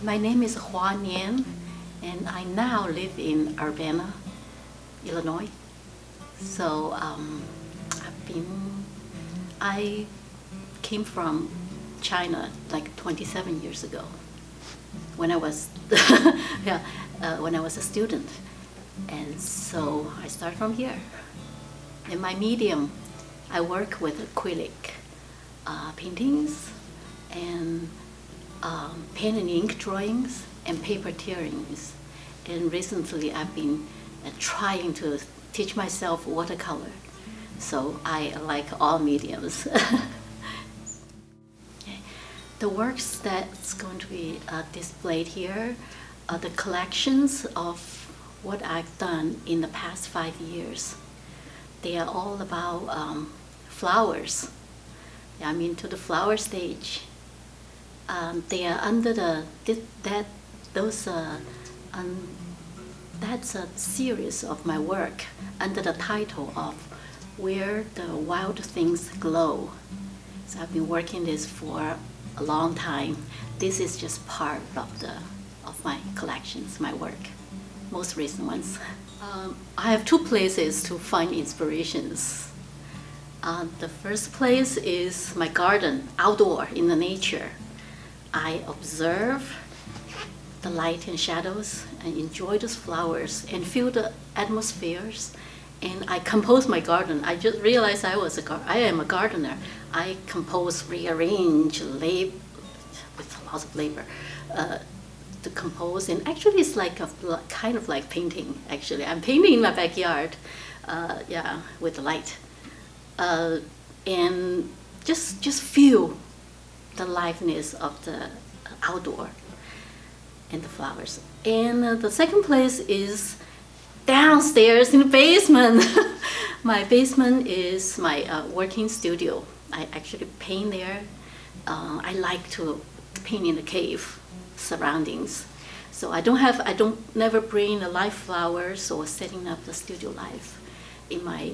My name is Hua Nian, and I now live in Urbana, Illinois. So I came from China like 27 years ago when I was when I was a student, and so I start from here. In my medium, I work with acrylic paintings and pen and ink drawings and paper tearings. And recently I've been trying to teach myself watercolor. So I like all mediums. Okay. The works that's going to be displayed here are the collections of what I've done in the past 5 years. They are all about flowers. I'm into the flower stage. They are under that's a series of my work under the title of Where the Wild Things Glow. So I've been working this for a long time. This is just part of my collections, my work, most recent ones. I have two places to find inspirations. The first place is my garden, outdoor in the nature. I observe the light and shadows and enjoy those flowers and feel the atmospheres. And I compose my garden. I just realized I am a gardener. I compose, rearrange, with lots of labor to compose. And actually it's like kind of like painting, actually. I'm painting in my backyard, with the light. And just feel the liveliness of the outdoor and the flowers. And the second place is downstairs in the basement. My basement is my working studio. I actually paint there. I like to paint in the cave surroundings. So I never bring the live flowers or setting up the studio life in my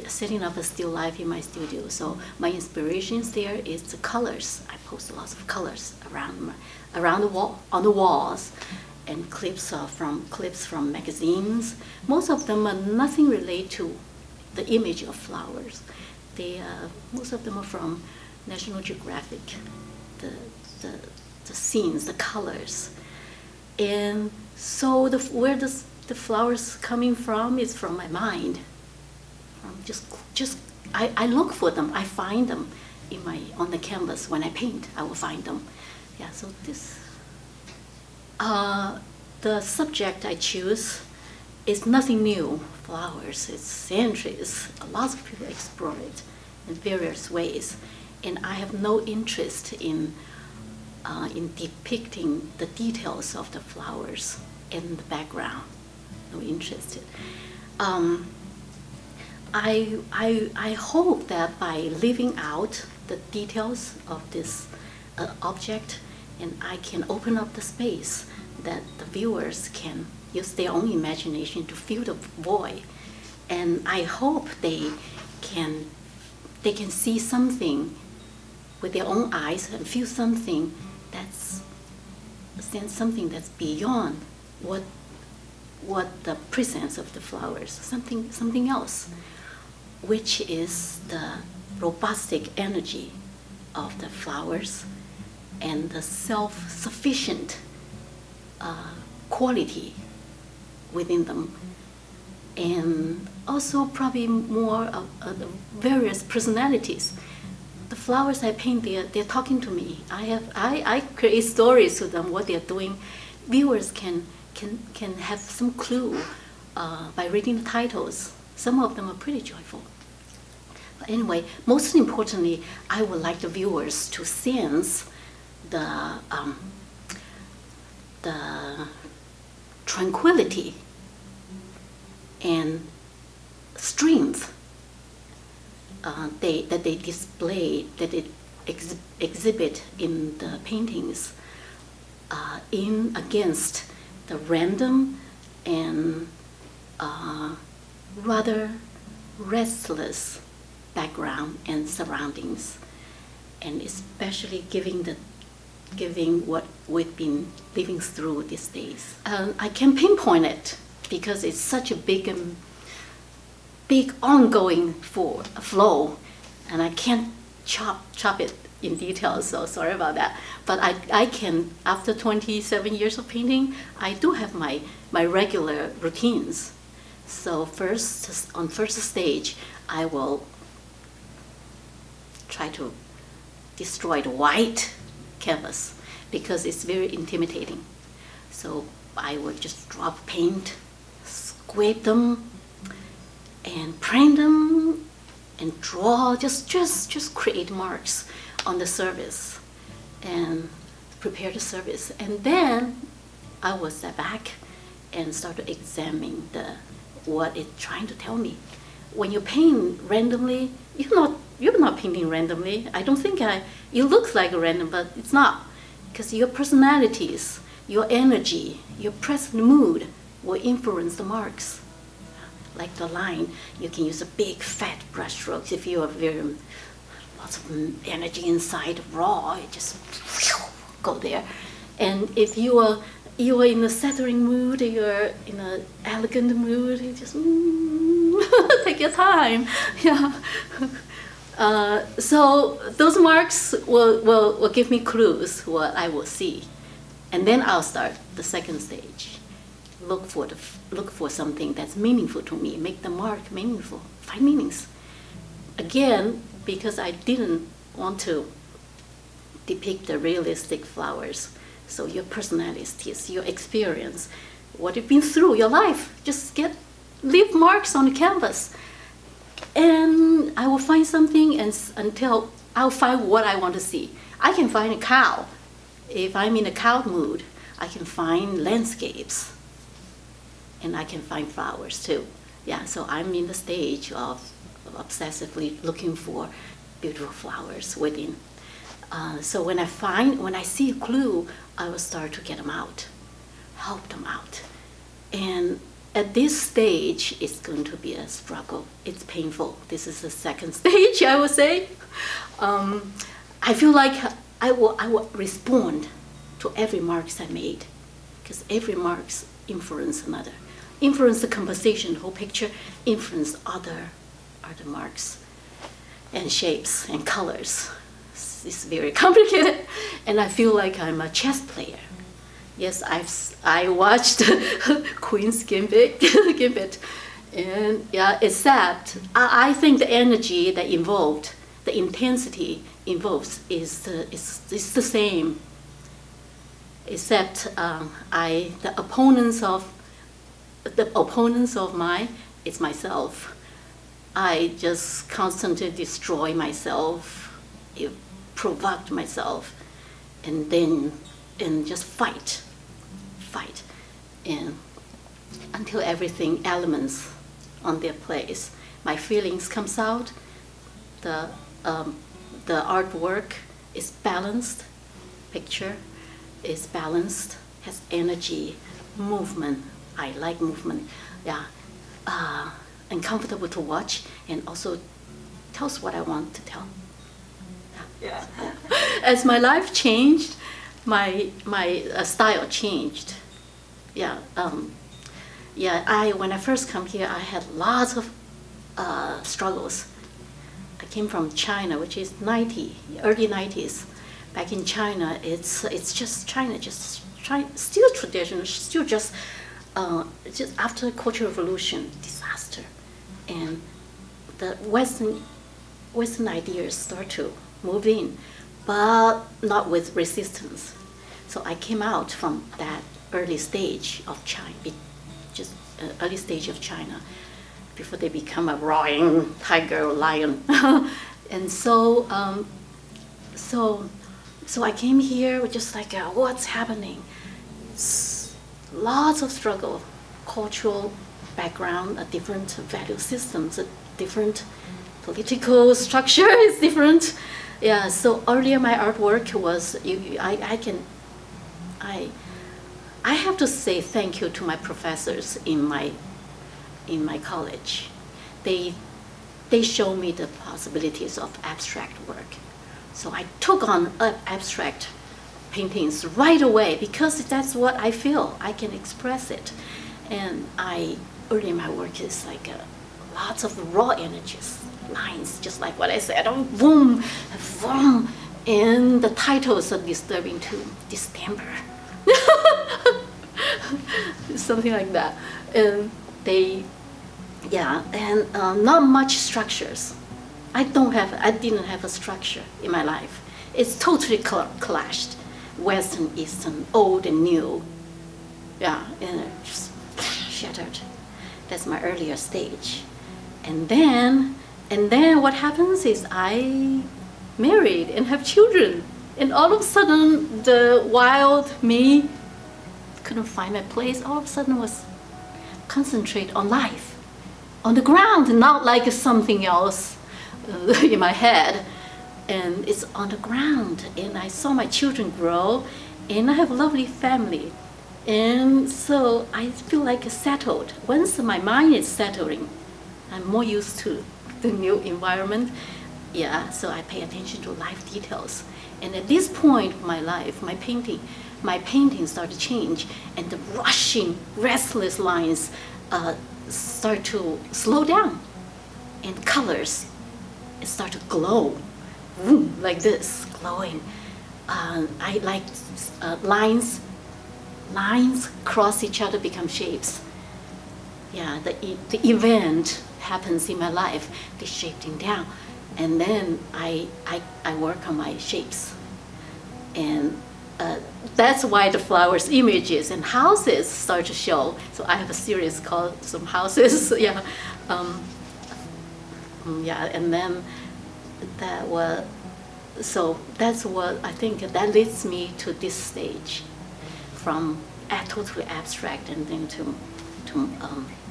setting up a still life in my studio. So my inspirations there is the colors. I post lots of colors around the wall, on the walls, and clips from magazines. Most of them are nothing related to the image of flowers. Most of them are from National Geographic. The scenes, the colors, and so where the flowers coming from is from my mind. I look for them. I find them on the canvas when I paint. I will find them. Yeah. So this the subject I choose is nothing new. Flowers. It's centuries. Lots of people explore it in various ways, and I have no interest in depicting the details of the flowers in the background. No interest. I hope that by leaving out the details of this object, and I can open up the space that the viewers can use their own imagination to fill the void, and I hope they can see something with their own eyes and feel something that's beyond what the presence of the flowers, something else, which is the robustic energy of the flowers and the self-sufficient quality within them, and also probably more of the various personalities. The flowers I paint, they're talking to me. I create stories to them, what they're doing. Viewers can have some clue by reading the titles. Some of them are pretty joyful. But anyway, most importantly, I would like the viewers to sense the tranquility and strength that they display, that they exhibit in the paintings, in against the random and rather restless background and surroundings, and especially giving what we've been living through these days. I can pinpoint it because it's such a big ongoing flow, and I can't chop it in detail, so sorry about that. But I can, after 27 years of painting, I do have my regular routines. So on first stage, I will try to destroy the white canvas because it's very intimidating. So I would just drop paint, scrape them, and print them, and draw, just create marks on the surface and prepare the surface. And then I will step back and start to examine what it's trying to tell me. When you paint randomly, you're not painting randomly. I don't think it looks like random, but it's not. Because your personalities, your energy, your present mood will influence the marks. Like the line, you can use a big fat brush strokes if you have lots of energy inside, raw, it just go there. And if you are in a settling mood, you're in an elegant mood, you just take your time. Yeah. So those marks will give me clues what I will see, and then I'll start the second stage. Look for something that's meaningful to me. Make the mark meaningful. Find meanings. Again, because I didn't want to depict the realistic flowers. So your personalities, your experience, what you've been through, your life, just leave marks on the canvas. And I will find something until I'll find what I want to see. I can find a cow. If I'm in a cow mood, I can find landscapes. And I can find flowers too. Yeah, so I'm in the stage of obsessively looking for beautiful flowers within. So when I see a clue, I will start to get them out, help them out. And at this stage, it's going to be a struggle. It's painful. This is the second stage, I would say. I feel like I will respond to every marks I made, because every marks influence another. Influence the composition, the whole picture, influence other marks and shapes and colors. It's very complicated, and I feel like I'm a chess player. Yes, I watched Queen's Gambit, and yeah, except I think the energy that involved, the intensity involved is the same. Except the opponents of mine, it's myself. I just constantly destroy myself, provoke myself, and just fight, and until everything elements on their place. My feelings comes out. The artwork is balanced. Picture is balanced, has energy, movement. I like movement. Yeah, and comfortable to watch, and also tells what I want to tell. Yeah. As my life changed, my style changed. Yeah. When I first come here, I had lots of struggles. I came from China, which is early 90s. Back in China, it's just China, still traditional, still just after the Cultural Revolution, disaster, and the Western ideas start to move in, but not with resistance. So I came out from that early stage of China, before they become a roaring tiger or lion. And so I came here with just like, what's happening? Lots of struggle, cultural background, different value systems, different political structure is different. Yeah, so earlier my artwork was, I have to say thank you to my professors in my college. They show me the possibilities of abstract work. So I took on abstract paintings right away because that's what I feel. I can express it. And early in my work is like lots of raw energies, lines, just like what I said, boom, boom. And the titles are disturbing too, distemper. Something like that. And not much structures. I didn't have a structure in my life. It's totally clashed. Western, Eastern, old and new. Yeah, and it just shattered. That's my earlier stage. And then what happens is I married and have children. And all of a sudden, the wild me couldn't find my place. All of a sudden was concentrate on life, on the ground, not like something else in my head. And it's on the ground. And I saw my children grow, and I have a lovely family. And so I feel like settled. Once my mind is settling, I'm more used to the new environment. Yeah, so I pay attention to life details. And at this point of my life, my painting started to change, and the rushing, restless lines start to slow down, and colors start to glow, like this, glowing. I like lines cross each other, become shapes. Yeah, the event happens in my life, the shaping down. And then I work on my shapes. And that's why the flowers, images, and houses start to show. So I have a series called Some Houses. Yeah, and then so that's what I think that leads me to this stage, from totally abstract and then to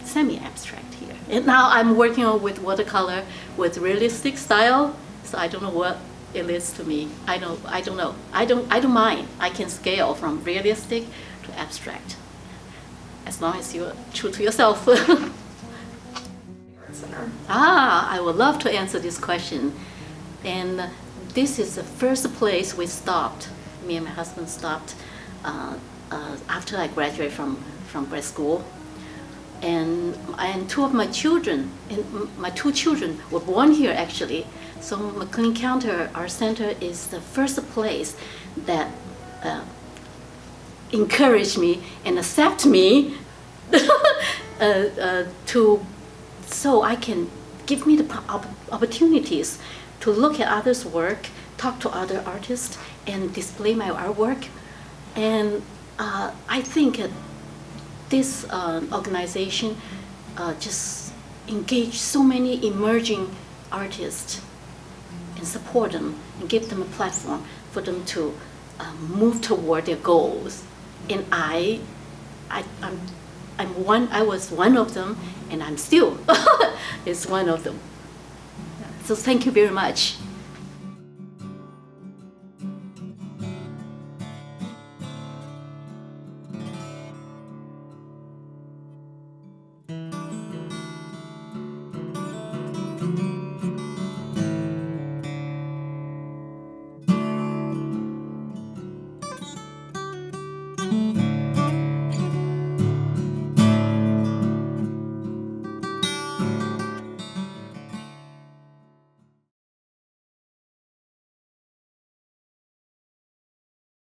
semi-abstract here. And now I'm working on with watercolor with realistic style. So I don't know what it leads to me. I don't know. I don't mind. I can scale from realistic to abstract, as long as you're true to yourself. I would love to answer this question. And this is the first place we stopped. Me and my husband stopped after I graduated from grad school. And two of my children, my two children were born here actually. So McLean County Art Center is the first place that encouraged me and accept me so I can give me the opportunities to look at others' work, talk to other artists, and display my artwork. And I think this organization just engage so many emerging artists and support them and give them a platform for them to move toward their goals. And I was one of them, and I'm still is one of them. So thank you very much.